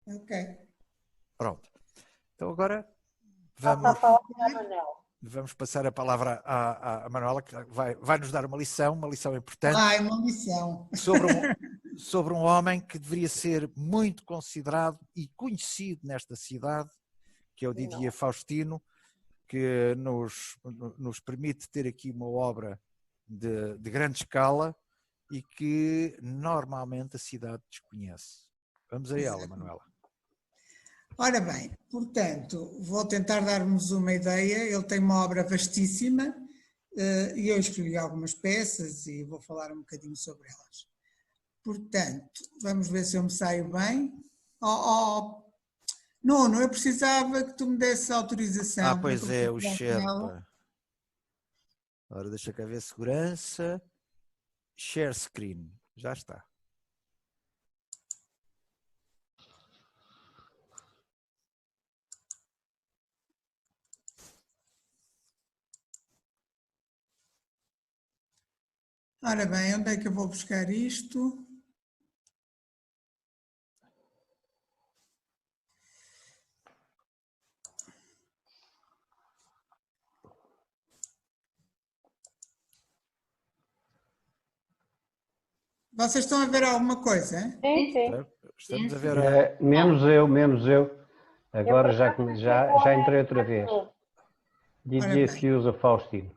Ok. Pronto. Então agora vamos passar a palavra à Manuela, que vai nos dar uma lição importante. É uma lição. Sobre um homem que deveria ser muito considerado e conhecido nesta cidade, que é o Didier Faustino, que nos permite ter aqui uma obra de grande escala e que normalmente a cidade desconhece. Vamos a ela, Manuela. Ora bem, portanto, vou tentar dar-vos uma ideia. Ele tem uma obra vastíssima e eu escolhi algumas peças e vou falar um bocadinho sobre elas. Portanto, vamos ver se eu me saio bem. Nuno, eu precisava que tu me desse autorização. Pois é, o Sherpa. Ora, deixa cá ver, segurança, share screen, já está. Ora bem, onde é que eu vou buscar isto? Vocês estão a ver alguma coisa? Sim, sim. Estamos a ver. Menos eu. Agora já entrei outra vez. Didier Fiusa Faustino.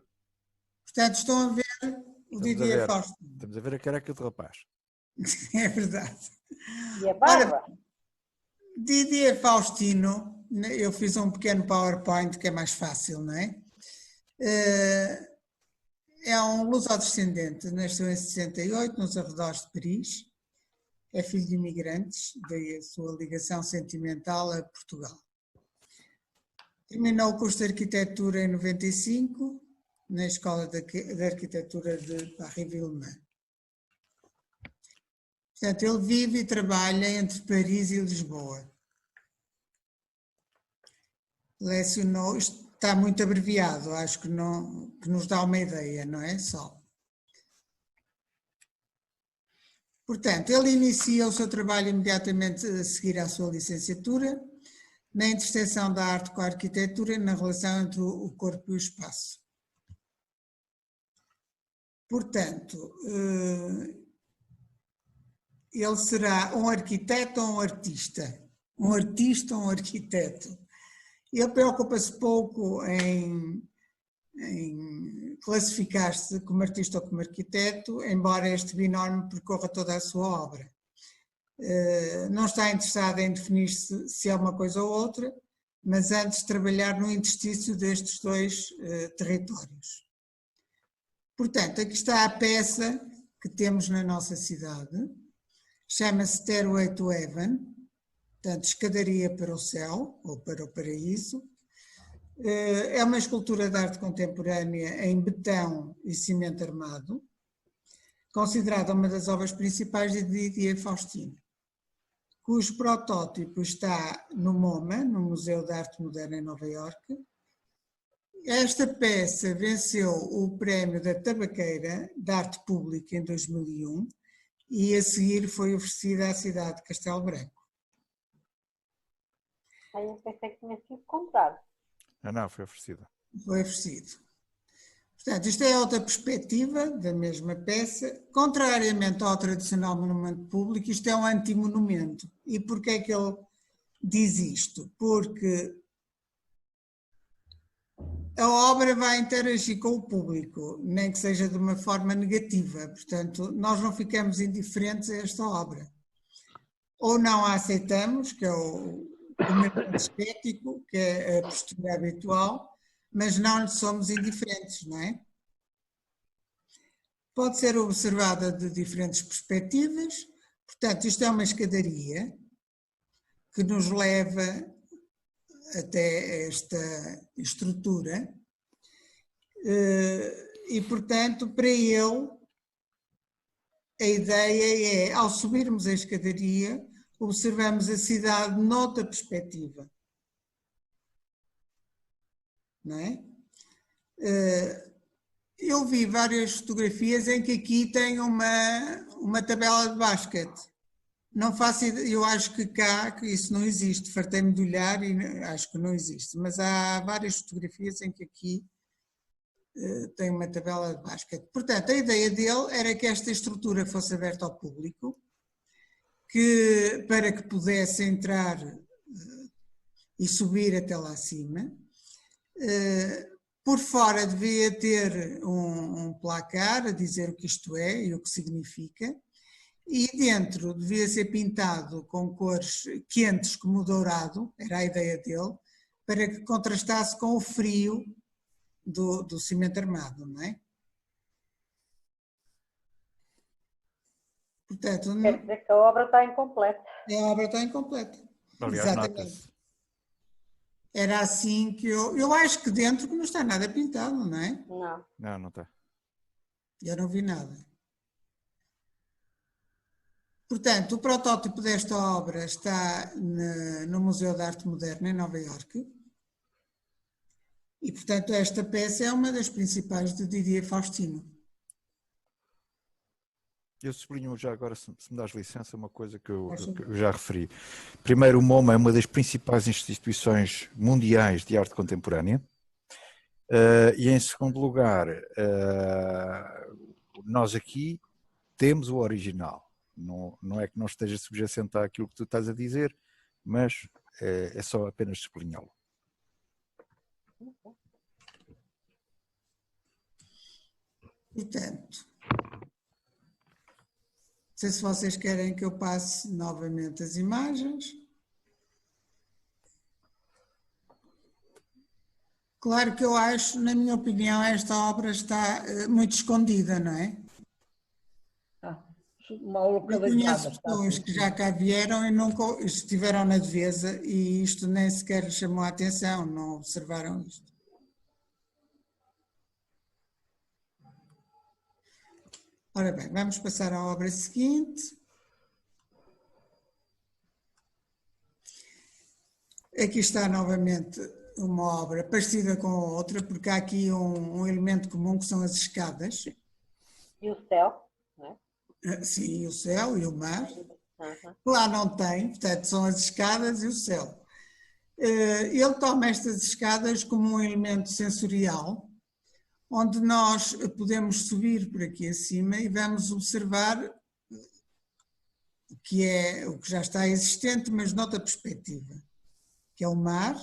Portanto, estão a ver o Didier Faustino. Estamos a ver a careca do rapaz. É verdade. E a barba? Didier Faustino, eu fiz um pequeno PowerPoint que é mais fácil, não é? É um lusodescendente, nasceu em 68, nos arredores de Paris. É filho de imigrantes, daí a sua ligação sentimental a Portugal. Terminou o curso de arquitetura em 95, na Escola de Arquitetura de Paris-Villeneuve. Portanto, ele vive e trabalha entre Paris e Lisboa. Lecionou, isto está muito abreviado, acho que nos dá uma ideia, não é? Só. Portanto, ele inicia o seu trabalho imediatamente a seguir à sua licenciatura, na interseção da arte com a arquitetura e na relação entre o corpo e o espaço. Portanto, ele será um arquiteto ou um artista? Um artista ou um arquiteto? Ele preocupa-se pouco em classificar-se como artista ou como arquiteto, embora este binómio percorra toda a sua obra. Não está interessado em definir-se se é uma coisa ou outra, mas antes trabalhar no interstício destes dois territórios. Portanto, aqui está a peça que temos na nossa cidade, chama-se Stairway to Heaven, portanto, escadaria para o céu, ou para o paraíso. É uma escultura de arte contemporânea em betão e cimento armado, considerada uma das obras principais de Didier Faustino, cujo protótipo está no MoMA, no Museu de Arte Moderna em Nova Iorque. Esta peça venceu o prémio da Tabaqueira de Arte Pública em 2001 e a seguir foi oferecida à cidade de Castelo Branco. Eu pensei que tinha sido comprado. Não, foi oferecida. Foi oferecido. Portanto, isto é outra perspectiva da mesma peça. Contrariamente ao tradicional monumento público, isto é um antimonumento. E porquê é que ele diz isto? Porque a obra vai interagir com o público, nem que seja de uma forma negativa. Portanto, nós não ficamos indiferentes a esta obra. Ou não a aceitamos, que é o método estético, que é a postura habitual, mas não lhe somos indiferentes, não é? Pode ser observada de diferentes perspectivas. Portanto, isto é uma escadaria que nos leva até esta estrutura e, portanto, para ele, a ideia é, ao subirmos a escadaria, observamos a cidade noutra perspectiva. Não é? Eu vi várias fotografias em que aqui tem uma tabela de basquete. Não faço ideia, eu acho que cá que isso não existe, fartei-me de olhar e acho que não existe, mas há várias fotografias em que aqui tem uma tabela de basquete. Portanto, a ideia dele era que esta estrutura fosse aberta ao público, para que pudesse entrar e subir até lá acima. Por fora devia ter um placar a dizer o que isto é e o que significa, e dentro devia ser pintado com cores quentes como o dourado, era a ideia dele, para que contrastasse com o frio do cimento armado, não é? Portanto, Quer dizer que a obra está incompleta. a obra está incompleta. Aliás, Exatamente. nota-se. Era assim que eu acho que dentro que não está nada pintado, não é? Não. Não, não está. Eu não vi nada. Portanto, o protótipo desta obra está no Museu de Arte Moderna em Nova Iorque. E, portanto, esta peça é uma das principais de Didier Faustino. Eu sublinho já agora, se me dás licença, uma coisa que eu já referi. Primeiro, o MoMA é uma das principais instituições mundiais de arte contemporânea. E em segundo lugar, nós aqui temos o original. Não é que não esteja subjacente àquilo que tu estás a dizer, mas é só apenas sublinhá-lo. Portanto, não sei se vocês querem que eu passe novamente as imagens. Claro que eu acho, na minha opinião, esta obra está muito escondida, não é? Mal Eu localizada. conheço pessoas que já cá vieram e nunca estiveram na Devesa e isto nem sequer lhes chamou a atenção, não observaram isto. Ora bem, vamos passar à obra seguinte. Aqui está novamente uma obra parecida com a outra, porque há aqui um elemento comum que são as escadas. E o céu, não é? Sim, o céu e o mar. Uhum. Lá não tem, portanto são as escadas e o céu. Ele toma estas escadas como um elemento sensorial, onde nós podemos subir por aqui acima e vamos observar o que já está existente, mas noutra perspectiva, que é o mar.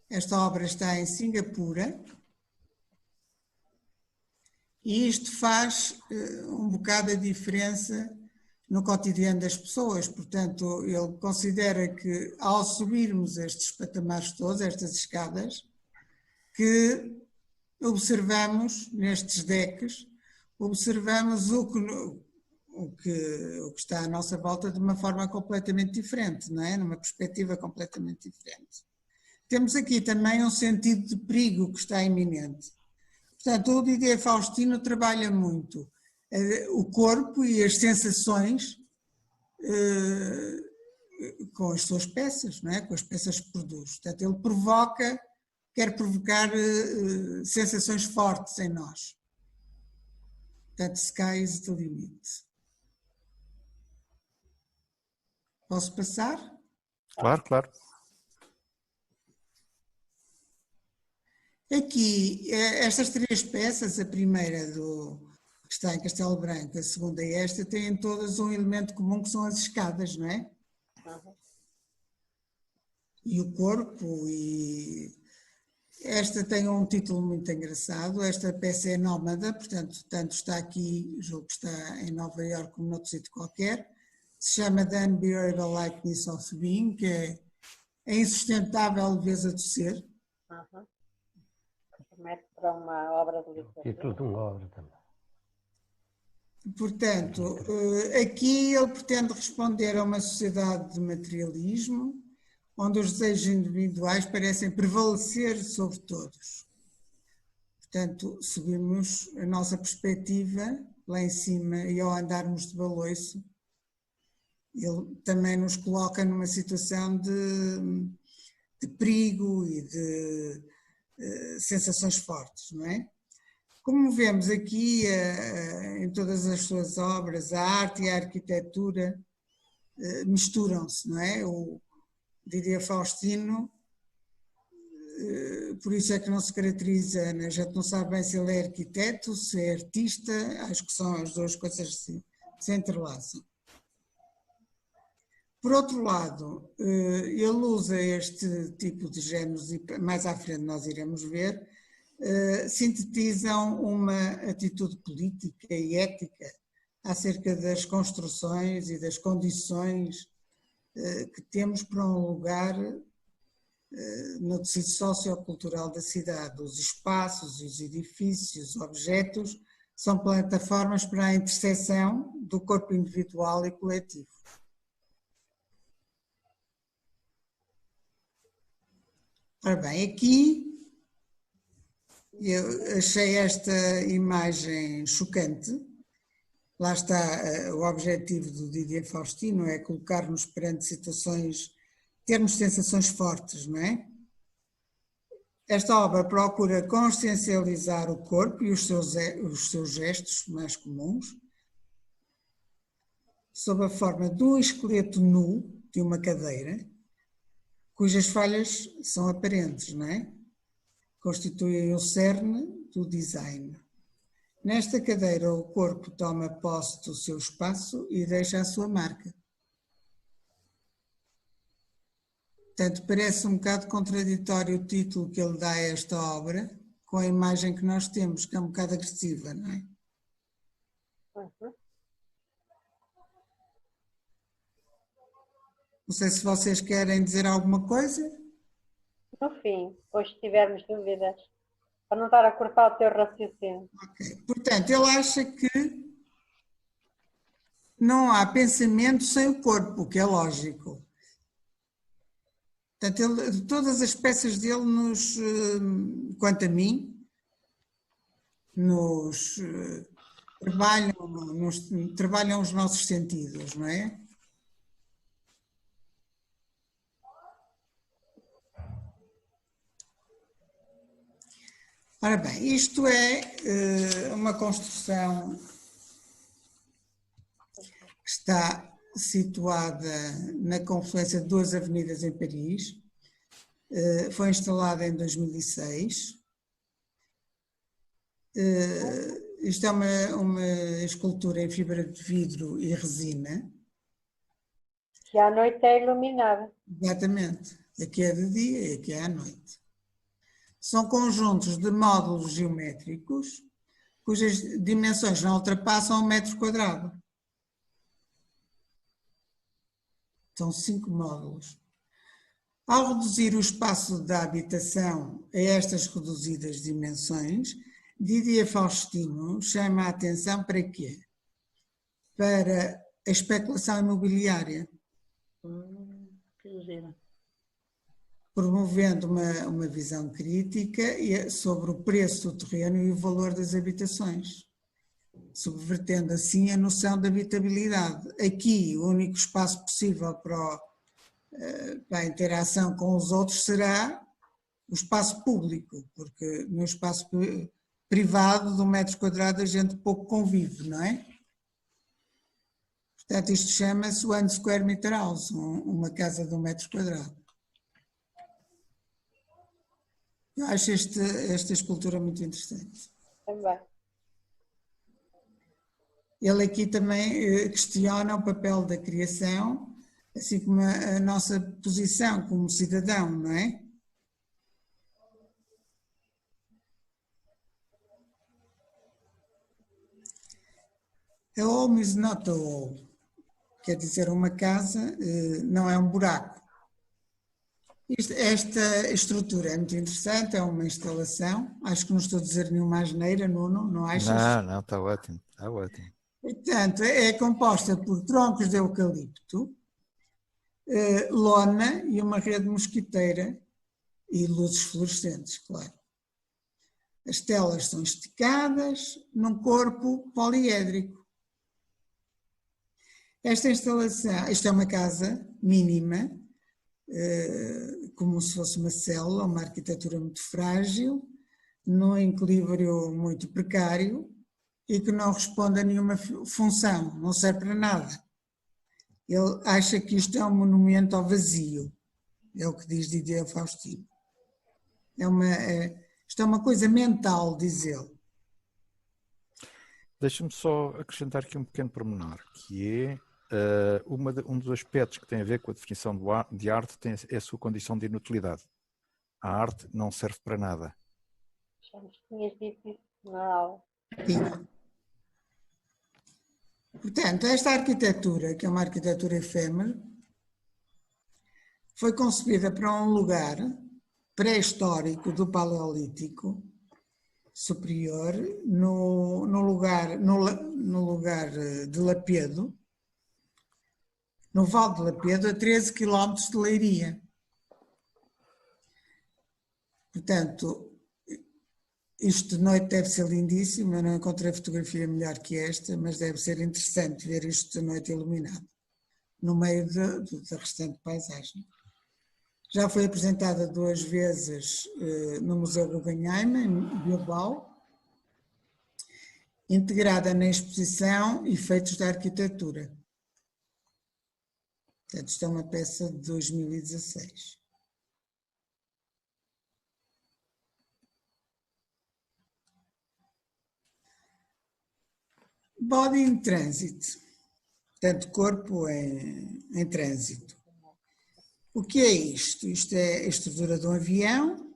Esta obra está em Singapura e isto faz um bocado a diferença no cotidiano das pessoas. Portanto, ele considera que ao subirmos estes patamares todos, estas escadas, que observamos nestes decks, observamos o que está à nossa volta de uma forma completamente diferente, não é? Numa perspectiva completamente diferente. Temos aqui também um sentido de perigo que está iminente. Portanto, o Didier Faustino trabalha muito o corpo e as sensações com as suas peças, não é? Com as peças que produz. Portanto, ele quer provocar sensações fortes em nós. Portanto, sky is the limit. Posso passar? Claro, claro. Aqui, estas três peças, a primeira que está em Castelo Branco, a segunda e esta, têm todas um elemento comum que são as escadas, não é? Uhum. E o corpo, e esta tem um título muito engraçado, esta peça é nómada, portanto, tanto está aqui, julgo que está em Nova Iorque como noutro sítio qualquer, se chama The Unbearable Lightness of Being, que é a insustentável leveza do ser. Uhum. Remete para uma obra de literatura. Título de uma obra também. Portanto, aqui ele pretende responder a uma sociedade de materialismo, onde os desejos individuais parecem prevalecer sobre todos. Portanto, subimos a nossa perspectiva lá em cima e ao andarmos de baloiço, ele também nos coloca numa situação de perigo e de sensações fortes, não é? Como vemos aqui em todas as suas obras, a arte e a arquitetura misturam-se, não é? O Didier Faustino, por isso é que não se caracteriza, a gente não sabe bem se ele é arquiteto, se é artista, acho que são as duas coisas que se entrelaçam. Por outro lado, ele usa este tipo de géneros, e mais à frente nós iremos ver, sintetizam uma atitude política e ética acerca das construções e das condições que temos para um lugar no tecido sociocultural da cidade. Os espaços, os edifícios, os objetos são plataformas para a interseção do corpo individual e coletivo. Ora bem, aqui eu achei esta imagem chocante. Lá está o objetivo do Didier Faustino, é colocar-nos perante situações, termos sensações fortes, não é? Esta obra procura consciencializar o corpo e os seus gestos mais comuns, sob a forma de um esqueleto nu de uma cadeira, cujas falhas são aparentes, não é? Constituem o cerne do design. Nesta cadeira, o corpo toma posse do seu espaço e deixa a sua marca. Portanto, parece um bocado contraditório o título que ele dá a esta obra com a imagem que nós temos, que é um bocado agressiva, não é? Não sei se vocês querem dizer alguma coisa. No fim, depois se tivermos dúvidas, para não estar a cortar o teu raciocínio. Okay. Portanto, ele acha que não há pensamento sem o corpo, o que é lógico. Portanto, todas as peças dele quanto a mim, trabalham os nossos sentidos, não é? Ora bem, isto é uma construção que está situada na confluência de duas avenidas em Paris. Foi instalada em 2006. Isto é uma escultura em fibra de vidro e resina. Que à noite é iluminada. Exatamente. Aqui é de dia e aqui é à noite. São conjuntos de módulos geométricos cujas dimensões não ultrapassam 1 metro quadrado. São 5 módulos. Ao reduzir o espaço da habitação a estas reduzidas dimensões, Didier Faustino chama a atenção para quê? Para a especulação imobiliária. Promovendo uma visão crítica sobre o preço do terreno e o valor das habitações, subvertendo assim a noção de habitabilidade. Aqui, o único espaço possível para a interação com os outros será o espaço público, porque no espaço privado de 1 metro quadrado a gente pouco convive, não é? Portanto, isto chama-se one square meter house, uma casa de 1 metro quadrado. Eu acho esta escultura muito interessante. Também. Ele aqui também questiona o papel da criação, assim como a nossa posição como cidadão, não é? A home is not a hole. Quer dizer, uma casa não é um buraco. Esta estrutura é muito interessante, é uma instalação. Acho que não estou a dizer nenhuma asneira, Nuno, não achas? Não, está ótimo, está ótimo. Portanto, é composta por troncos de eucalipto, lona e uma rede mosquiteira e luzes fluorescentes, claro. As telas são esticadas num corpo poliédrico. Esta instalação, isto é uma casa mínima, como se fosse uma célula, uma arquitetura muito frágil, num equilíbrio muito precário e que não responde a nenhuma função, não serve para nada. Ele acha que isto é um monumento ao vazio, é o que diz Didier Faustino. Isto é uma coisa mental, diz ele. Deixa-me só acrescentar aqui um pequeno pormenor, que é um dos aspectos que tem a ver com a definição de arte é a sua condição de inutilidade. A arte não serve para nada. Já nos tinhas dito isso na aula. Portanto, esta arquitetura, que é uma arquitetura efêmera, foi concebida para um lugar pré-histórico do Paleolítico Superior, no lugar de Lapedo, no Vale de Lapedo, a 13 km de Leiria. Portanto, isto de noite deve ser lindíssimo, eu não encontrei fotografia melhor que esta, mas deve ser interessante ver isto de noite iluminado, no meio da restante paisagem. Já foi apresentada 2 vezes no Museu Guggenheim, em Bilbao, integrada na exposição Efeitos da Arquitetura. Portanto, isto é uma peça de 2016. Body in Transit, portanto, corpo em trânsito. O que é isto? Isto é a estrutura de um avião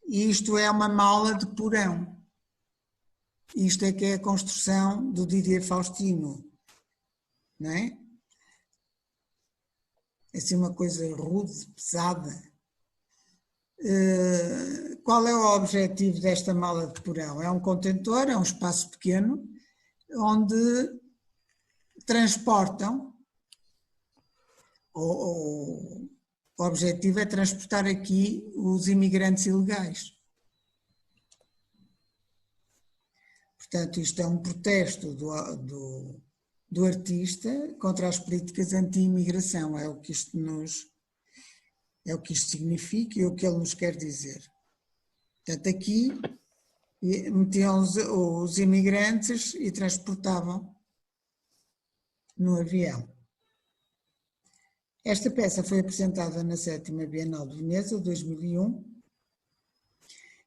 e isto é uma mala de porão. Isto é que é a construção do Didier Faustino, não é? É assim uma coisa rude, pesada. Qual é o objetivo desta mala de porão? É um contentor, é um espaço pequeno, onde transportam, o objetivo é transportar aqui os imigrantes ilegais. Portanto, isto é um protesto do artista contra as políticas anti-imigração, é o que isto significa e o que ele nos quer dizer. Portanto, aqui metiam os imigrantes e transportavam no avião. Esta peça foi apresentada na 7ª Bienal de Veneza, 2001,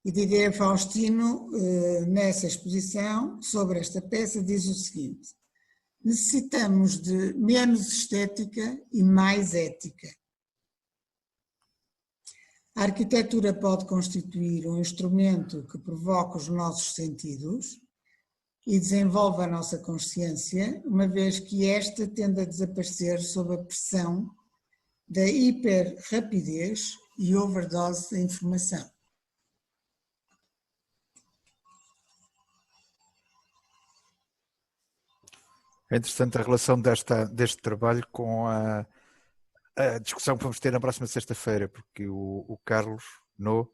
e Didier Faustino, nessa exposição, sobre esta peça, diz o seguinte: necessitamos de menos estética e mais ética. A arquitetura pode constituir um instrumento que provoca os nossos sentidos e desenvolve a nossa consciência, uma vez que esta tende a desaparecer sob a pressão da hiperrapidez e overdose da informação. É interessante a relação deste trabalho com a discussão que vamos ter na próxima sexta-feira, porque o Carlos No,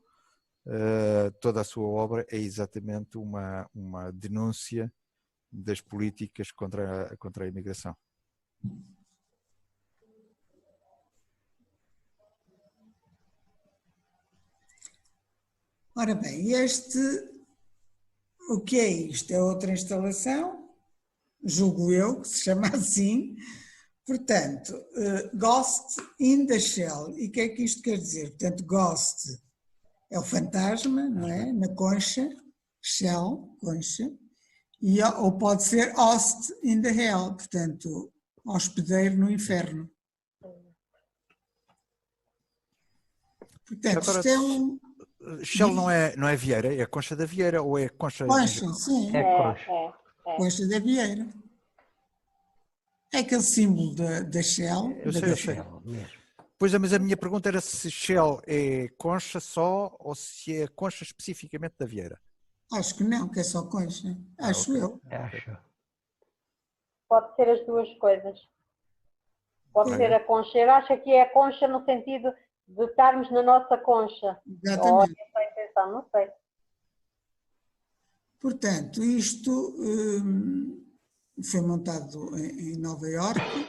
toda a sua obra é exatamente uma denúncia das políticas contra a imigração. Ora bem, o que é isto? É outra instalação, julgo eu, que se chama assim. Portanto, Ghost in the Shell. E o que é que isto quer dizer? Portanto, Ghost é o fantasma, não é? Na concha, Shell, concha, ou pode ser Host in the Hell, portanto, hospedeiro no inferno. Portanto, agora, isto é um... Shell não é Vieira, é a concha da Vieira ou é a concha... Concha, sim. É concha. Concha da Vieira. É aquele símbolo da Shell. Eu sei. Pois é, mas a minha pergunta era se Shell é concha só ou se é concha especificamente da Vieira. Acho que não, que é só concha. Acho eu. Acho. Pode ser as duas coisas. Pode ser a concha. Eu acho que é a concha no sentido de estarmos na nossa concha. Ou Exatamente. essa é a intenção, não sei. Portanto, isto foi montado em Nova Iorque.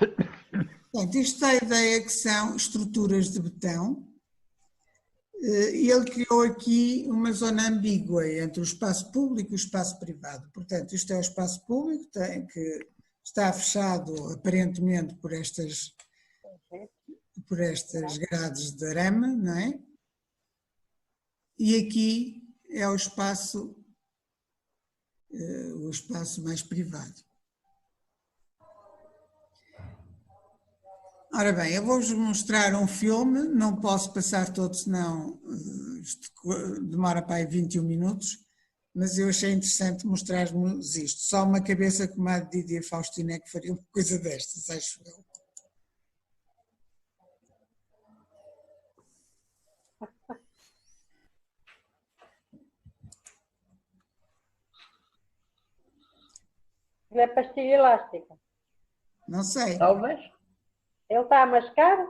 Portanto, isto dá a ideia que são estruturas de betão ele criou aqui uma zona ambígua entre o espaço público e o espaço privado. Portanto, isto é o espaço público, que está fechado aparentemente por estas grades de arame, não é? E aqui é o espaço mais privado. Ora bem, eu vou-vos mostrar um filme, não posso passar todo, senão isto demora para aí 21 minutos, mas eu achei interessante mostrar-vos isto. Só uma cabeça como a de Didier Faustino é que faria uma coisa destas, acho eu. Ele é pastilha elástica. Não sei. Talvez. Ele está a mascar?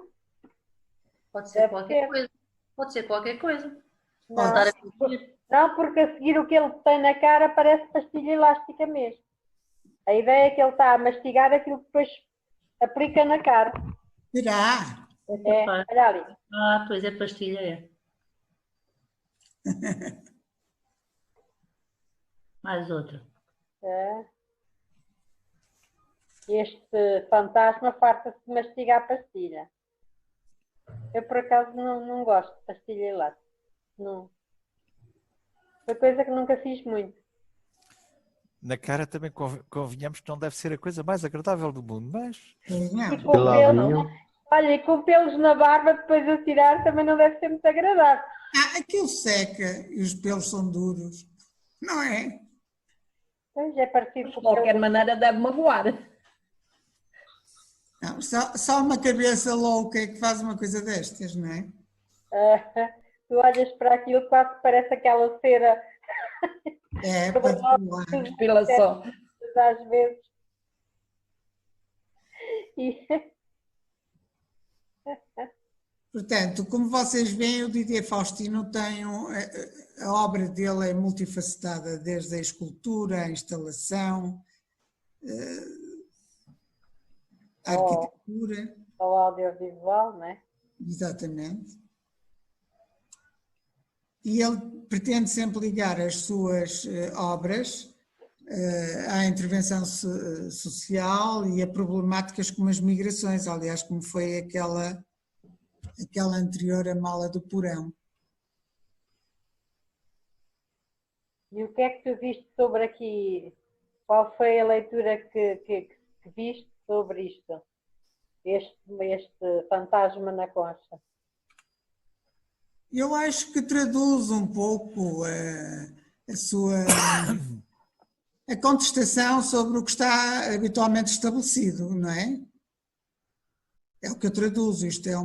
Pode ser qualquer coisa. Pode ser qualquer coisa. Não, Pode estar a mentir. não, porque a seguir o que ele tem na cara parece pastilha elástica mesmo. A ideia é que ele está a mastigar aquilo que depois aplica na cara. Será? É, olha ali. Ah, pois é pastilha, é. Mais outra. É. Este fantasma farta-se de mastigar pastilha. Eu, por acaso, não gosto de pastilha elástica. Não. Foi coisa que nunca fiz muito. Na cara também convenhamos que não deve ser a coisa mais agradável do mundo, mas... Não. E com De lado pelos, nenhum. olha, e com pelos na barba depois a tirar também não deve ser muito agradável. Aquilo seca e os pelos são duros, não é? Pois é parecido De com qualquer pelo. maneira deve magoar. Não, só uma cabeça louca é que faz uma coisa destas, não é? Tu olhas para aquilo, quase parece aquela cera. É, para decolar. Depilação. Às vezes. E... Portanto, como vocês veem, o Didier Faustino tem a obra dele é multifacetada, desde a escultura, a instalação, a arquitetura. Ao audiovisual, não é? Exatamente. E ele pretende sempre ligar as suas obras à intervenção social e a problemáticas como as migrações, aliás, como foi aquela anterior, a Mala do Porão. E o que é que tu viste sobre aqui? Qual foi a leitura que viste sobre isto? Este fantasma na concha? Eu acho que traduz um pouco a sua a contestação sobre o que está habitualmente estabelecido, não é? É o que eu traduzo, isto é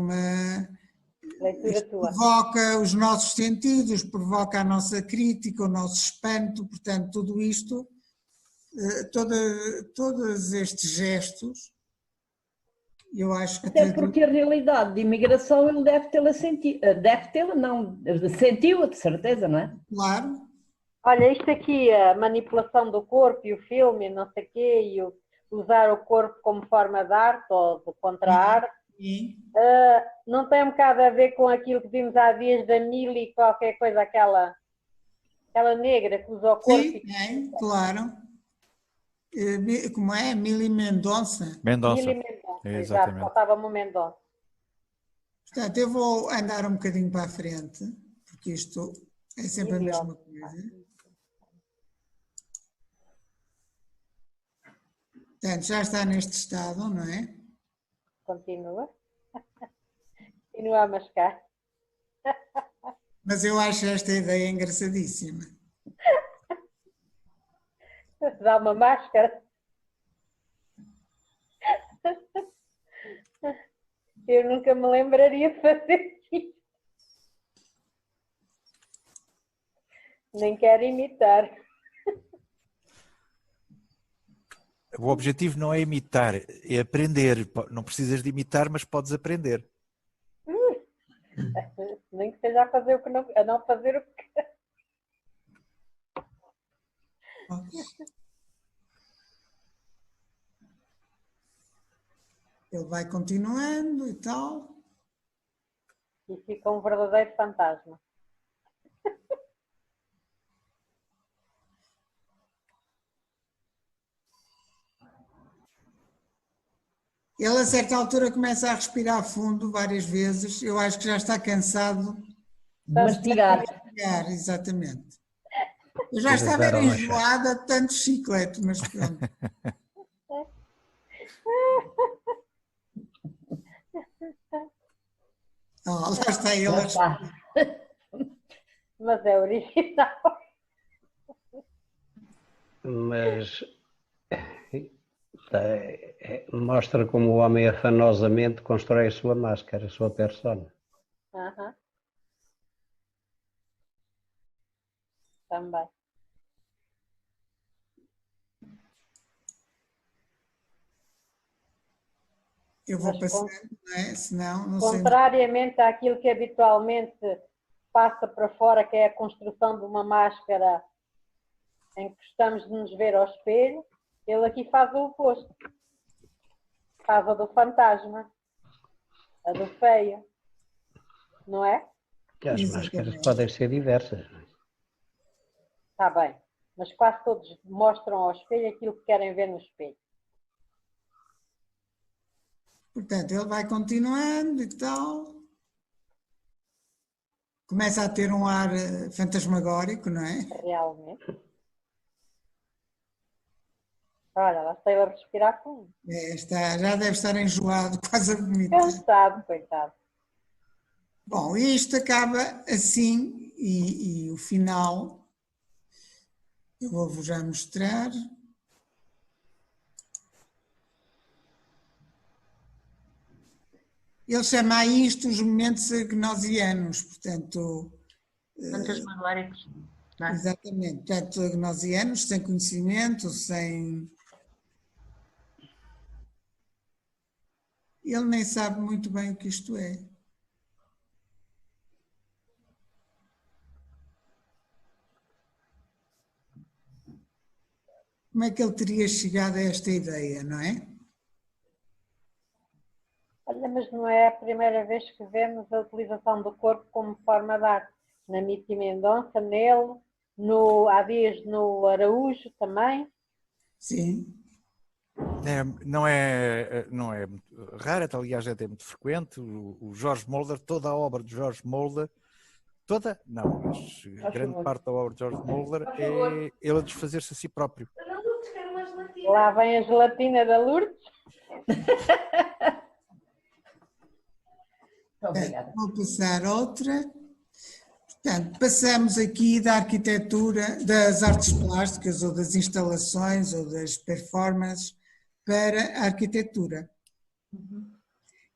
Leitura isto tua. provoca os nossos sentidos, provoca a nossa crítica, o nosso espanto, portanto, tudo isto, todos estes gestos, eu acho que Até porque a realidade de imigração ele deve tê-la sentido. Deve tê-la, não. Sentiu-a, de certeza, não é? Claro, Olha, isto aqui, a manipulação do corpo e o filme, não sei o quê, e usar o corpo como forma de arte ou de contra-arte, e não tem um bocado a ver com aquilo que vimos há dias da Mili, qualquer coisa, aquela negra que usa o corpo. sim, claro. Como é? Mili Mendonça. Mendonça. Mili Mendonça, exato, Exatamente. faltava-me o Mendonça. Portanto, eu vou andar um bocadinho para a frente, porque isto é sempre a mesma coisa. Portanto, já está neste estado, não é? Continua. Continua a mascar. Mas eu acho esta ideia engraçadíssima. Dá uma máscara. Eu nunca me lembraria de fazer isso. Nem quero imitar. O objetivo não é imitar, é aprender. Não precisas de imitar, mas podes aprender. Nem que seja a fazer o que não, a não fazer o que quer. Ele vai continuando e tal. E fica um verdadeiro fantasma. Ele a certa altura começa a respirar fundo várias vezes. Eu acho que já está cansado De mastigar. de respirar, exatamente. Eu já De estava dar era ao lanche. enjoada de tanto chiclete, mas pronto. Oh, lá está ele a Já respirar. está. Mas é original. Mas mostra como o homem afanosamente constrói a sua máscara, a sua persona. Aham. Também. Eu vou Mas passando, não é? Senão, não sei. Contrariamente àquilo que habitualmente passa para fora, que é a construção de uma máscara em que gostamos de nos ver ao espelho, ele aqui faz o oposto. Faz a do fantasma, a do feio, não é? As máscaras podem ser diversas. Está bem, mas quase todos mostram ao espelho aquilo que querem ver no espelho. Portanto, ele vai continuando e tal. Começa a ter um ar fantasmagórico, não é? Realmente. Olha, lá saiu a respirar fundo. Já deve estar enjoado, quase a vomitar. Cansado, coitado. Bom, isto acaba assim e o final eu vou-vos já mostrar. Ele chama a isto os momentos agnosianos, portanto, Fantasmagóricos. Não é? exatamente, portanto, agnosianos, sem conhecimento, sem... Ele nem sabe muito bem o que isto é. Como é que ele teria chegado a esta ideia, não é? Olha, mas não é a primeira vez que vemos a utilização do corpo como forma de arte. Na Miti Mendonça, nele, há dias no Araújo também. Sim. Não é muito raro, aliás é até muito frequente. O Jorge Mulder, toda a obra de Jorge Mulder, toda, não, mas grande parte da obra de Jorge Mulder é ele a desfazer-se a si próprio. Lá vem a gelatina da Lourdes. Obrigada. Vou passar outra. Portanto, passamos aqui da arquitetura, das artes plásticas ou das instalações ou das performances para a arquitetura.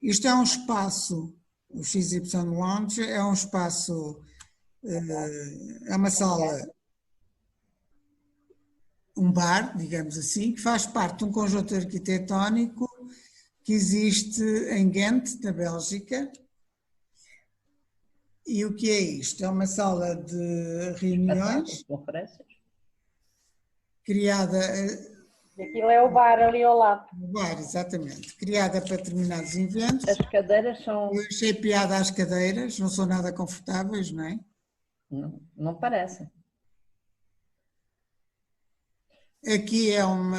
Isto é um espaço, o XY Lounge é um espaço, é uma sala, um bar, digamos assim, que faz parte de um conjunto arquitetónico que existe em Ghent, na Bélgica. E o que é isto? É uma sala de reuniões Conferências. criada, Aquilo é o bar ali ao lado. bar, exatamente, criada para determinados eventos. As cadeiras são. Eu achei piada às cadeiras, não são nada confortáveis, não é? Não parecem. Aqui é um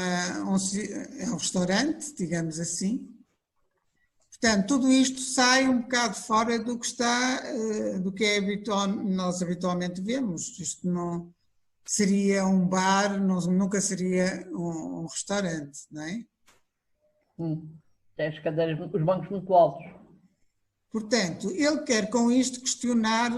restaurante, digamos assim. Portanto, tudo isto sai um bocado fora do que está, do que é nós habitualmente vemos. Isto não seria um bar, nunca seria um restaurante, não é? Tem as cadeiras, os bancos muito altos. Portanto, ele quer com isto questionar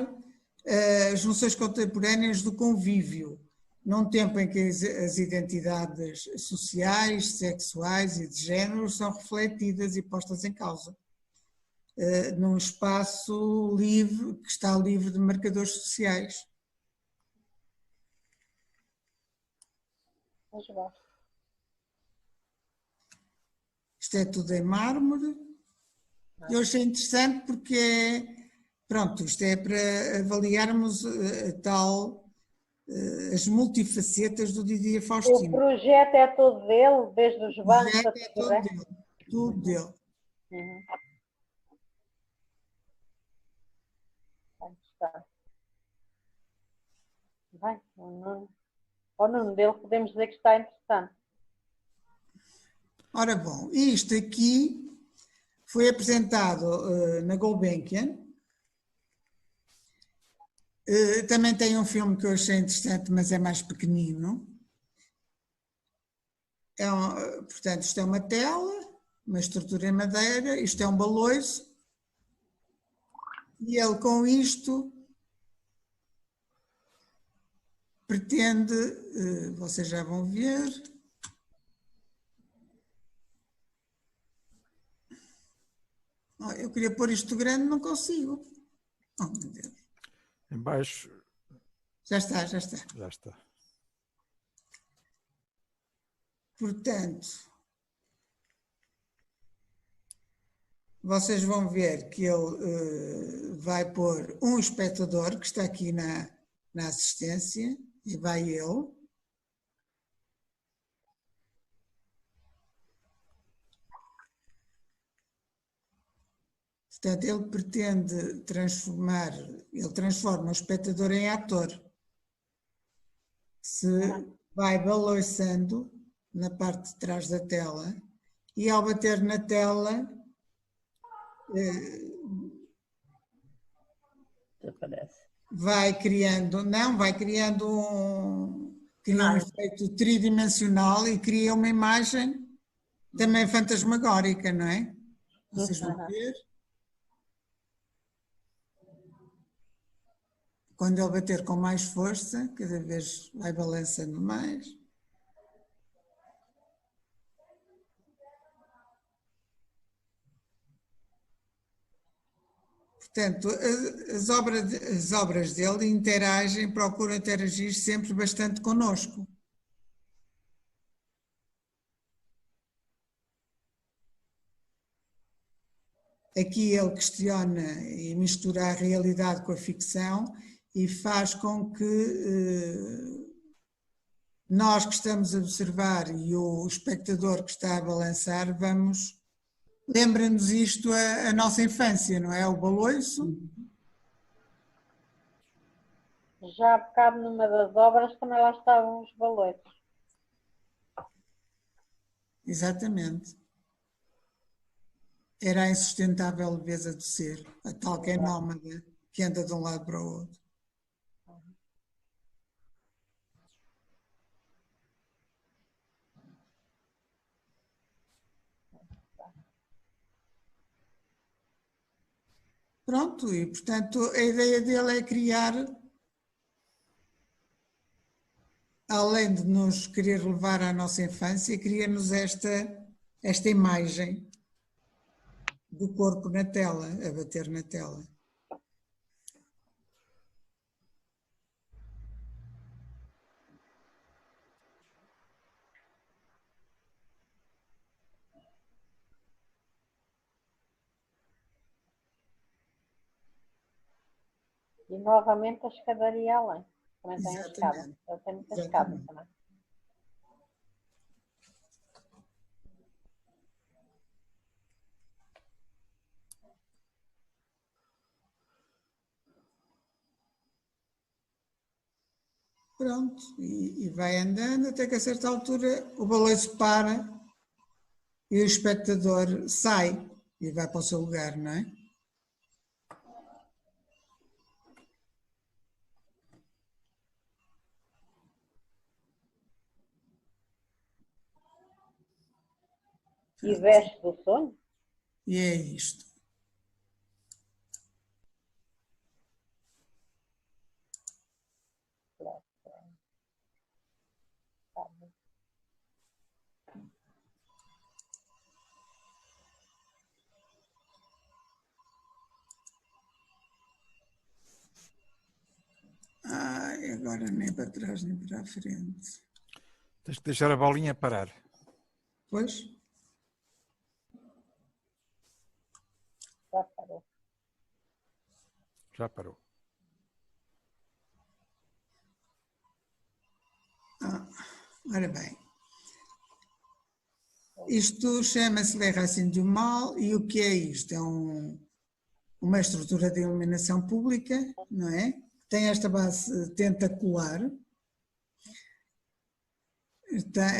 as noções contemporâneas do convívio, num tempo em que as identidades sociais, sexuais e de género são refletidas e postas em causa, num espaço livre, que está livre de marcadores sociais. Isto é tudo em mármore. Eu achei interessante porque, pronto, isto é para avaliarmos as multifacetas do Didier O Faustino. projeto é todo dele, desde os O bancos projeto até é todo dele, tudo dele. Está interessante. Bem, o Nuno. Ao Nuno dele podemos dizer que está interessante. Ora bom, isto aqui foi apresentado na Gulbenkian. Também tem um filme que eu achei interessante, mas é mais pequenino. Portanto, isto é uma tela, uma estrutura em madeira, isto é um baloiço. E ele com isto pretende, vocês já vão ver, eu queria pôr isto grande, não consigo. Oh, meu Deus. Em baixo. Já está, já está. Já está. Portanto, vocês vão ver que ele vai pôr um espectador que está aqui na assistência e vai ele. Portanto, ele pretende transforma o espectador em ator. Se vai balançando na parte de trás da tela e ao bater na tela vai criando um efeito tridimensional e cria uma imagem também fantasmagórica, não é? Vocês vão ver. Quando ele bater com mais força, cada vez vai balançando mais. Portanto, as obras dele interagem, procuram interagir sempre bastante connosco. Aqui ele questiona e mistura a realidade com a ficção e faz com que nós que estamos a observar e o espectador que está a balançar, lembra-nos isto a nossa infância, não é? O baloiço. Já há bocado numa das obras também lá estavam os baloiços. Exatamente. Era a insustentável leveza do ser, a tal que é nómada, que anda de um lado para o outro. Pronto, e portanto a ideia dele é criar, além de nos querer levar à nossa infância, cria-nos esta imagem do corpo na tela, a bater na tela. E novamente a escadaria além. Também tem a escada. Exatamente. Ele tem muita escada também. Pronto, e vai andando até que a certa altura o baloiço para e o espectador sai e vai para o seu lugar, não é? E veste do sonho? E é isto. Ai, agora nem para trás nem para a frente. Tens que deixar a bolinha parar. Pois? Já parou. Já parou. Ora bem. Isto chama-se Les Racines du Mal e o que é isto? É um uma estrutura de iluminação pública, não é? Tem esta base tentacular.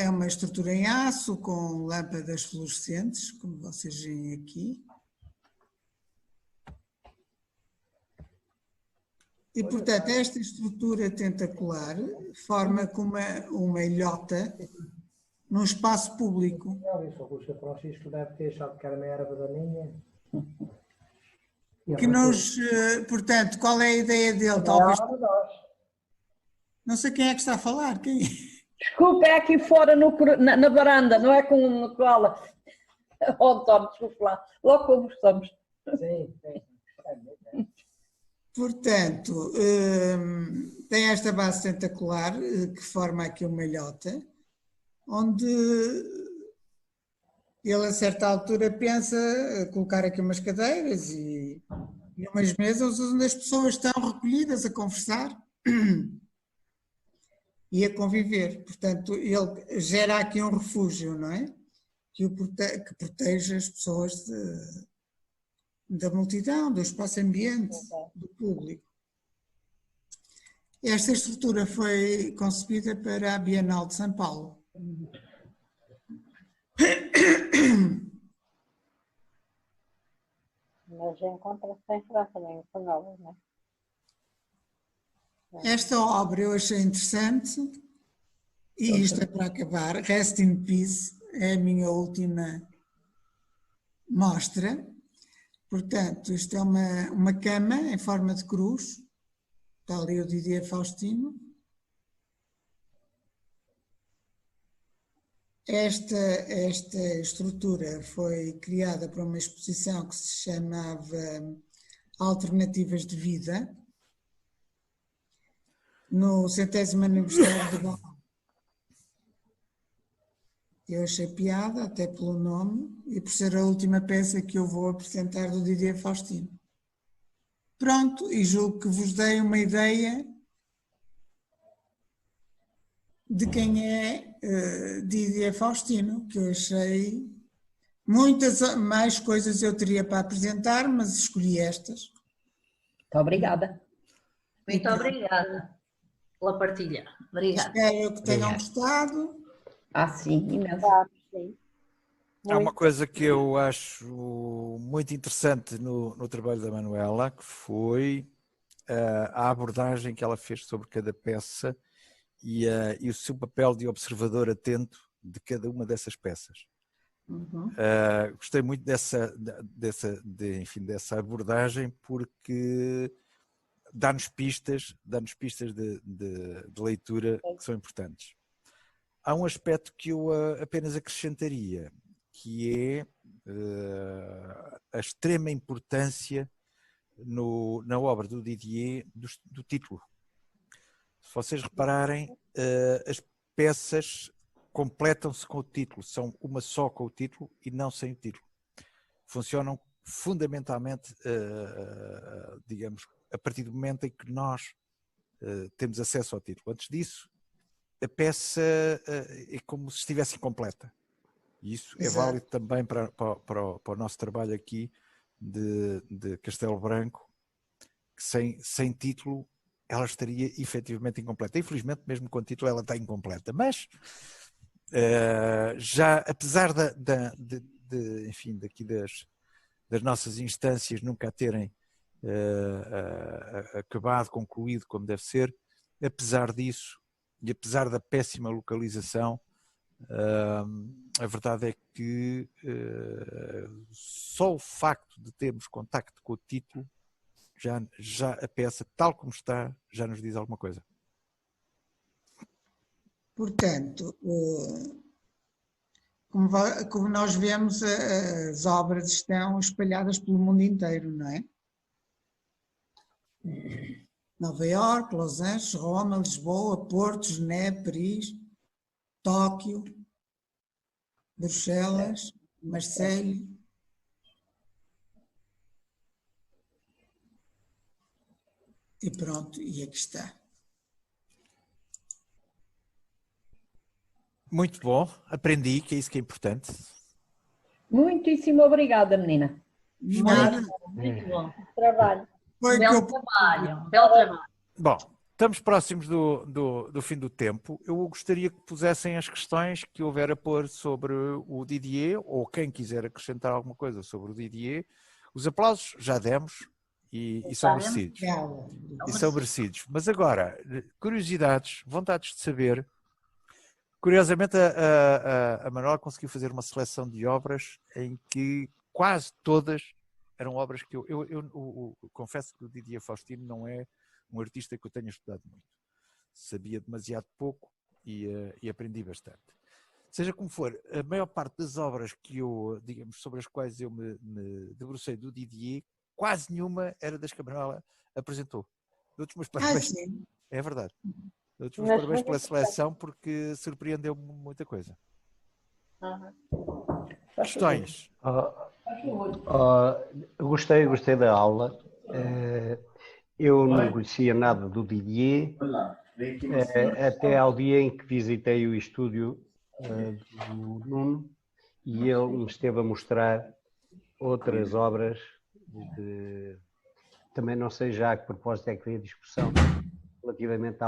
É uma estrutura em aço com lâmpadas fluorescentes, como vocês veem aqui. E, portanto, esta estrutura tentacular forma como uma ilhota num espaço público. O Francisco deve ter achado que era uma erva daninha. Que nos, portanto, qual é a ideia dele? Talvez. Não sei quem é que está a falar. Quem? Desculpa, é aqui fora na varanda, não é com cola. Oh, António, desculpa lá. Logo como estamos. Sim. Portanto, tem esta base tentacular que forma aqui uma ilhota, onde ele a certa altura pensa colocar aqui umas cadeiras e umas mesas onde as pessoas estão recolhidas a conversar e a conviver. Portanto, ele gera aqui um refúgio, não é? Que protege as pessoas da multidão, do espaço ambiente, do público. Esta estrutura foi concebida para a Bienal de São Paulo. Mas encontra-se em França, também, em Novas, não é? Esta obra eu achei interessante e isto é para acabar. Rest in Peace é a minha última mostra. Portanto, isto é uma cama em forma de cruz. Está ali o Didier Faustino. Esta estrutura foi criada para uma exposição que se chamava Alternativas de Vida, no 100º aniversário de Gauguin. Eu achei piada, até pelo nome, e por ser a última peça que eu vou apresentar do Didier Faustino. Pronto, e julgo que vos dei uma ideia de quem é Didier Faustino, que eu achei muitas mais coisas eu teria para apresentar, mas escolhi estas. Muito obrigada. Muito obrigada pela partilha. Obrigada. Espero que tenham gostado. Sim, imenso. Sim. Há uma coisa que eu acho muito interessante no trabalho da Manuela, que foi a abordagem que ela fez sobre cada peça e o seu papel de observador atento de cada uma dessas peças. Gostei muito dessa abordagem, porque dá-nos pistas de leitura que são importantes. Há um aspecto que eu apenas acrescentaria, que é a extrema importância na obra do Didier do título. Se vocês repararem, as peças completam-se com o título, são uma só com o título e não sem o título. Funcionam fundamentalmente, digamos, a partir do momento em que nós temos acesso ao título. Antes disso, a peça é como se estivesse incompleta. E isso é válido também para o nosso trabalho aqui de Castelo Branco, que sem título ela estaria efetivamente incompleta. Infelizmente, mesmo com título, ela está incompleta. Mas, já apesar enfim, daqui das nossas instâncias nunca terem acabado, concluído como deve ser, apesar disso, e apesar da péssima localização, a verdade é que só o facto de termos contacto com o título, já a peça, tal como está, já nos diz alguma coisa. Portanto, como nós vemos, as obras estão espalhadas pelo mundo inteiro, não é? Nova Iorque, Los Angeles, Roma, Lisboa, Porto, Genebra, Paris, Tóquio, Bruxelas, Marselha. E pronto, e aqui está. Muito bom, aprendi que é isso que é importante. Muitíssimo obrigada, menina. Nada. Muito bom. Trabalho. Foi que Belo eu trabalho. Belo trabalho. Bom, estamos próximos do fim do tempo. Eu gostaria que pusessem as questões que houver a pôr sobre o Didier, ou quem quiser acrescentar alguma coisa sobre o Didier. Os aplausos já demos e são Já demos? merecidos. Obrigada. E são merecidos. Mas agora, curiosidades, vontades de saber. Curiosamente, a Manuela conseguiu fazer uma seleção de obras em que quase todas eram obras que eu confesso que o Didier Faustino não é um artista que eu tenha estudado muito. Sabia demasiado pouco e aprendi bastante. Seja como for, a maior parte das obras que eu, digamos, sobre as quais eu me debrucei do Didier, quase nenhuma era das que a Manuela apresentou. Dou-te os meus parabéns. Sim. É verdade. Dou-te os Mas parabéns muito pela interessante. seleção porque surpreendeu-me muita coisa. Uhum. Questões? Gostei da aula. Eu não conhecia nada do Didier, até ao dia em que visitei o estúdio do Nuno e ele me esteve a mostrar outras obras também não sei já a que propósito é que veio a discussão relativamente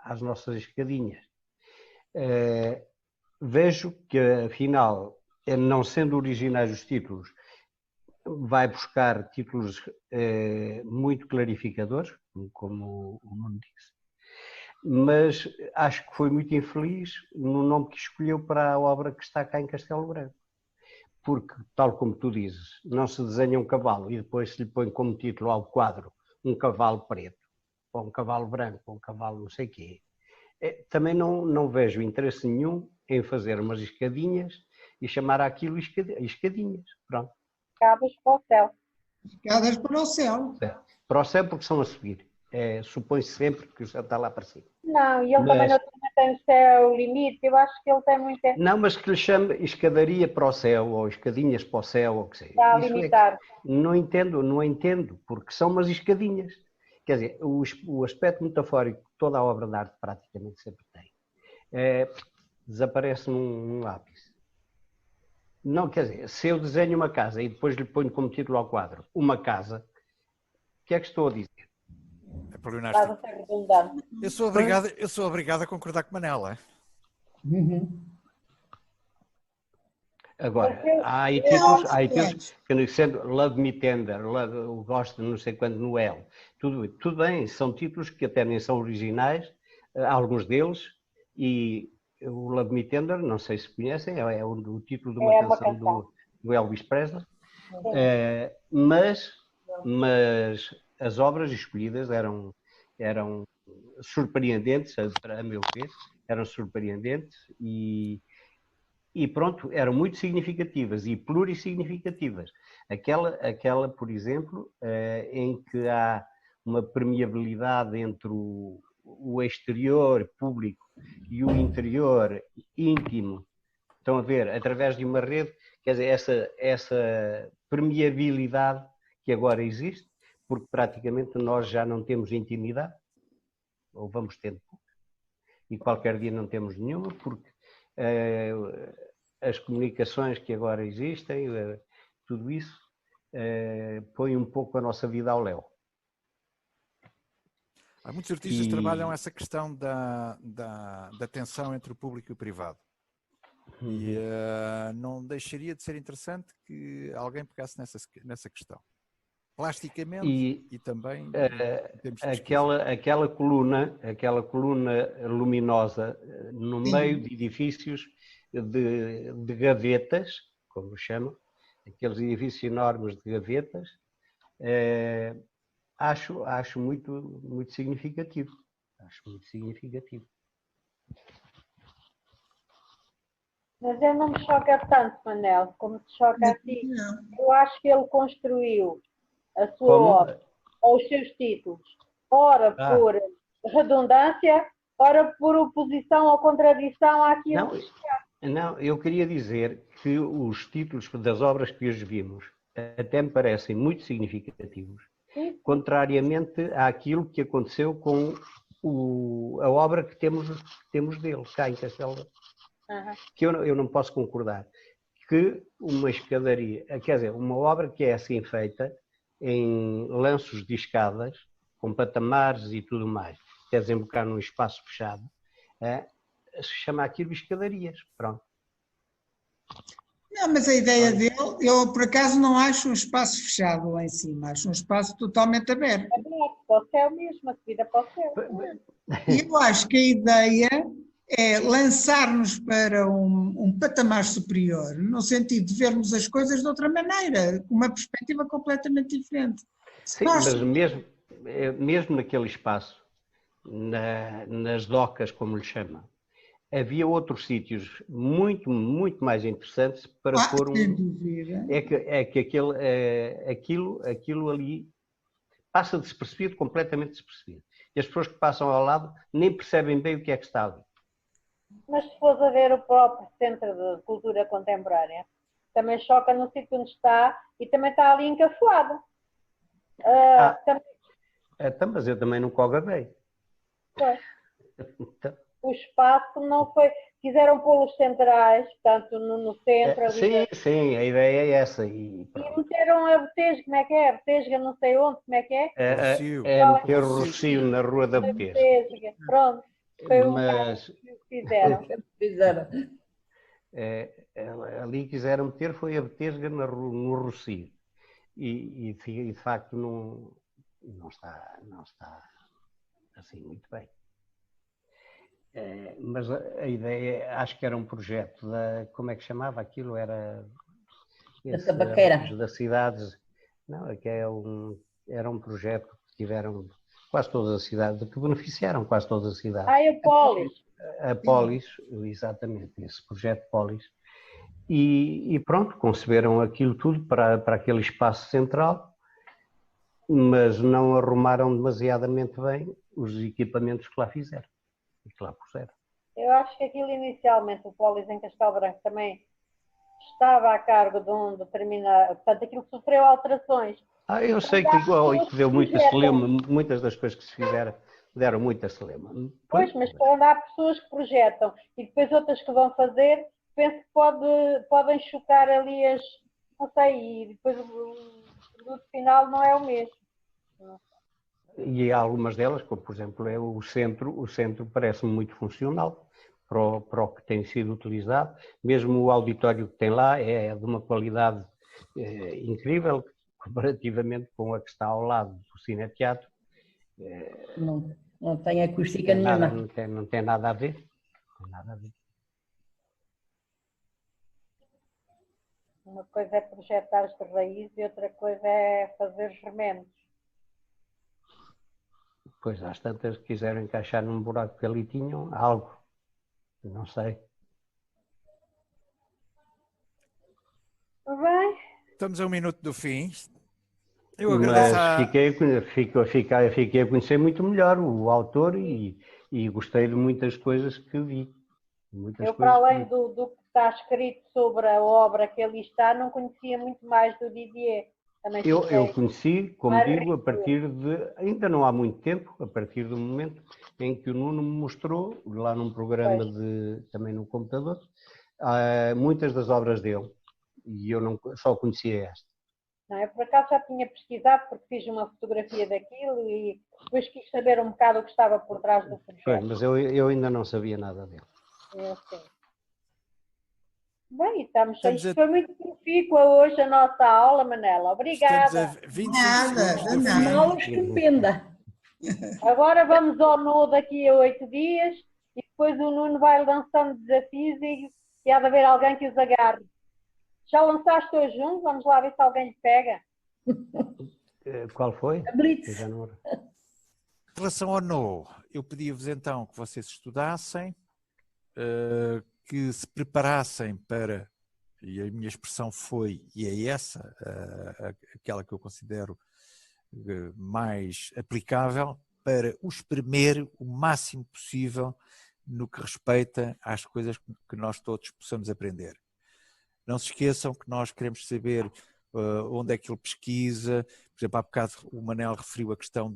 às nossas escadinhas. Vejo que, afinal, não sendo originais os títulos, vai buscar títulos muito clarificadores, como o Nuno disse, mas acho que foi muito infeliz no nome que escolheu para a obra que está cá em Castelo Branco. Porque, tal como tu dizes, não se desenha um cavalo e depois se lhe põe como título ao quadro um cavalo preto, ou um cavalo branco, ou um cavalo não sei o quê. Também não vejo interesse nenhum em fazer umas escadinhas e chamar aquilo escadinhas. Pronto. Cabos para o céu. Escadas para o céu. Para o céu porque são a subir. Supõe-se sempre que o céu está lá para cima. Não, e ele também não tem o céu limite. Eu acho que ele tem muito. Não, mas que lhe chame escadaria para o céu, ou escadinhas para o céu, ou o que seja. Está a Isso limitar. não entendo, porque são umas escadinhas. Quer dizer, o aspecto metafórico que toda a obra de arte praticamente sempre tem, desaparece num lápis. Não, quer dizer, se eu desenho uma casa e depois lhe ponho como título ao quadro uma casa, o que é que estou a dizer? É para o Estava a ser redundante. eu sou obrigado a concordar com Manela. Agora, há aí títulos que sendo Love Me Tender, o Gosto de não sei quando, Noel, tudo bem, são títulos que até nem são originais, alguns deles, e o Love Me Tender, não sei se conhecem, é o título de uma canção do Elvis Presley, mas as obras escolhidas eram surpreendentes, a meu ver, eram surpreendentes e pronto, eram muito significativas e plurissignificativas. Aquela, por exemplo, em que há uma permeabilidade entre o exterior público e o interior íntimo. Estão a ver, através de uma rede, quer dizer, essa permeabilidade que agora existe, porque praticamente nós já não temos intimidade, ou vamos tendo pouco, e qualquer dia não temos nenhuma, porque as comunicações que agora existem, tudo isso, põe um pouco a nossa vida ao léu. Há muitos artistas que trabalham essa questão da tensão entre o público e o privado. E não deixaria de ser interessante que alguém pegasse nessa questão. Plasticamente e também aquela coluna luminosa no meio de edifícios de gavetas, como chamam, aqueles edifícios enormes de gavetas, acho muito significativo. Acho muito significativo. Mas ele não me choca tanto, Manel, como te choca a ti. Eu acho que ele construiu a sua obra, ou os seus títulos, ora por redundância, ora por oposição ou contradição àquilo que Não, eu queria dizer que os títulos das obras que hoje vimos até me parecem muito significativos, contrariamente àquilo que aconteceu com a obra que temos dele, cá em Castelo, que eu não posso concordar. que uma escadaria, quer dizer, uma obra que é assim feita, em lanços de escadas, com patamares e tudo mais, quer desembocar num espaço fechado, se chama aquilo escadarias. Pronto. Não, mas a ideia dele, eu por acaso não acho um espaço fechado lá em cima, acho um espaço totalmente aberto. Aberto para o céu mesmo, a subida para o céu. E eu acho que a ideia é lançar-nos para um patamar superior, no sentido de vermos as coisas de outra maneira, com uma perspectiva completamente diferente. Sim, mas mesmo naquele espaço, nas docas, como lhe chama, havia outros sítios muito, muito mais interessantes para pôr sem dúvida. É que aquilo ali passa despercebido, completamente despercebido. E as pessoas que passam ao lado nem percebem bem o que é que está ali. Mas se fores a ver o próprio Centro de Cultura Contemporânea, também choca no sítio onde está e também está ali encafuado. Mas eu também nunca o gabei. Pois. Então, O espaço não foi... Quiseram pô-los centrais, portanto, no centro. Ali sim, a ideia é essa. E meteram a Betesga, como é que é? A Betesga não sei onde, como é que é? meter o Rocio na Rua da Betesga. Pronto, foi mas o que fizeram. ali quiseram meter foi a Betesga no Rocio. E de facto não está assim muito bem. Mas a ideia, acho que era um projeto como é que chamava aquilo? Era Da Tabaqueira. Das cidades. Não, era um projeto que tiveram quase todas as cidades, que beneficiaram quase todas as cidades. A Polis. A Polis, exatamente, esse projeto Polis. E pronto, conceberam aquilo tudo para aquele espaço central, mas não arrumaram demasiadamente bem os equipamentos que lá fizeram. E que lá puseram. Eu acho que aquilo inicialmente, o Polis em Castelo Branco também estava a cargo de um determinado... Portanto, aquilo sofreu alterações. Eu sei que deu muita celema, muitas das coisas que se fizeram deram muita celema. Pois, mas quando há pessoas que projetam e depois outras que vão fazer, penso que podem chocar ali as... Não sei, e depois o produto final não é o mesmo. E há algumas delas, como por exemplo o centro parece-me muito funcional para o que tem sido utilizado. Mesmo o auditório que tem lá é de uma qualidade incrível, comparativamente com a que está ao lado do Cineteatro. Não tem acústica nenhuma. Não tem nada a ver. Uma coisa é projetar de raiz e outra coisa é fazer os remendos. Pois, às tantas quiseram encaixar num buraco que ali tinham algo, não sei. Bem. Estamos a 1 minuto do fim. Eu agradeço. Mas fiquei a conhecer muito melhor o autor e gostei de muitas coisas que vi. Para além do que está escrito sobre a obra que ali está, não conhecia muito mais do Didier. Eu conheci, como digo, a partir de... Ainda não há muito tempo, a partir do momento em que o Nuno me mostrou, lá num programa também no computador, muitas das obras dele. E eu só conhecia esta. Não, eu por acaso já tinha pesquisado porque fiz uma fotografia daquilo e depois quis saber um bocado o que estava por trás do projeto. Foi, mas eu ainda não sabia nada dele. Eu sei. Bem, estamos foi muito profícua hoje a nossa aula, Manela. Obrigada. Estamos a 25 segundos do fim. Mal estupenda. Agora vamos ao NU daqui a 8 dias e depois o Nuno vai lançando desafios e há de haver alguém que os agarre. Já lançaste hoje um? Vamos lá ver se alguém lhe pega. Qual foi? A Blitz. Em relação ao NU, eu pedi-vos então que vocês estudassem, que se preparassem para, e a minha expressão foi, e é essa, aquela que eu considero mais aplicável, para o espremer o máximo possível no que respeita às coisas que nós todos possamos aprender. Não se esqueçam que nós queremos saber onde é que ele pesquisa. Por exemplo, há bocado o Manel referiu a questão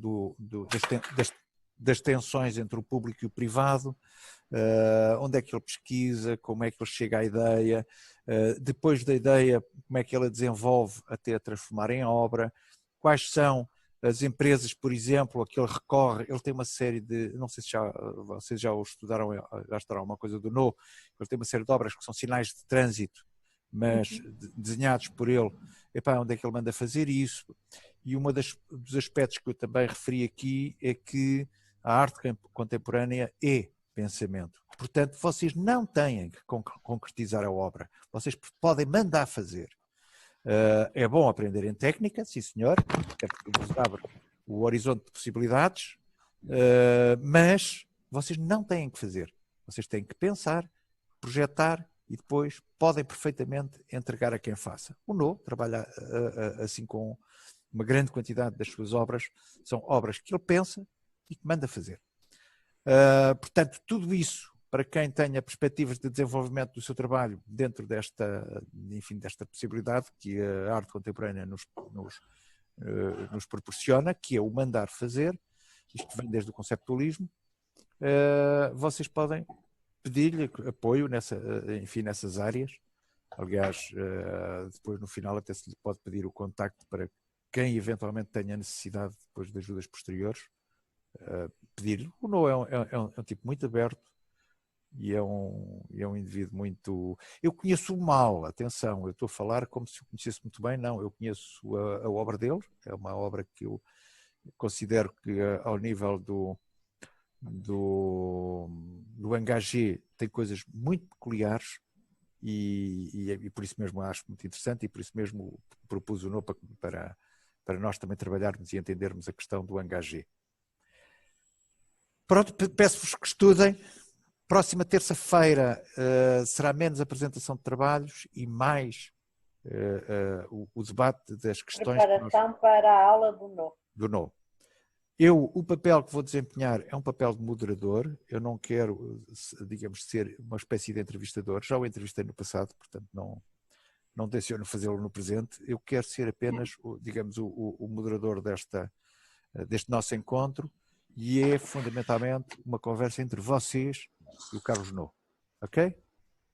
das tensões entre o público e o privado, onde é que ele pesquisa, como é que ele chega à ideia, depois da ideia, como é que ele a desenvolve até a transformar em obra, quais são as empresas, por exemplo, a que ele recorre. Ele tem uma série de, não sei se vocês já estudaram uma coisa do No, ele tem uma série de obras que são sinais de trânsito, mas desenhados por ele. Epá, onde é que ele manda fazer isso? E dos aspectos que eu também referi aqui é que a arte contemporânea é pensamento. Portanto, vocês não têm que concretizar a obra. Vocês podem mandar fazer. É bom aprender em técnica, sim senhor, é porque vos abre o horizonte de possibilidades, mas vocês não têm que fazer. Vocês têm que pensar, projetar e depois podem perfeitamente entregar a quem faça. O No trabalha assim com uma grande quantidade das suas obras, são obras que ele pensa e que manda fazer. Portanto, tudo isso, para quem tenha perspectivas de desenvolvimento do seu trabalho dentro desta possibilidade que a arte contemporânea nos proporciona, que é o mandar fazer, isto vem desde o conceptualismo, vocês podem pedir-lhe apoio nessas áreas. Aliás, depois no final até se lhe pode pedir o contacto para quem eventualmente tenha necessidade depois de ajudas posteriores, pedir. O No é um tipo muito aberto e é um indivíduo muito... Eu conheço-o mal, atenção, eu estou a falar como se o conhecesse muito bem, não, eu conheço a obra dele, é uma obra que eu considero que ao nível do Engagé tem coisas muito peculiares e por isso mesmo acho muito interessante e por isso mesmo propus o No para nós também trabalharmos e entendermos a questão do Engagé. Pronto, peço-vos que estudem. Próxima terça-feira será menos apresentação de trabalhos e mais o debate das questões... Preparação para a aula do No. O papel que vou desempenhar é um papel de moderador. Eu não quero, digamos, ser uma espécie de entrevistador. Já o entrevistei no passado, portanto não tenciono fazê-lo no presente. Eu quero ser apenas, digamos, o moderador deste nosso encontro e é fundamentalmente uma conversa entre vocês e o Carlos No. Ok?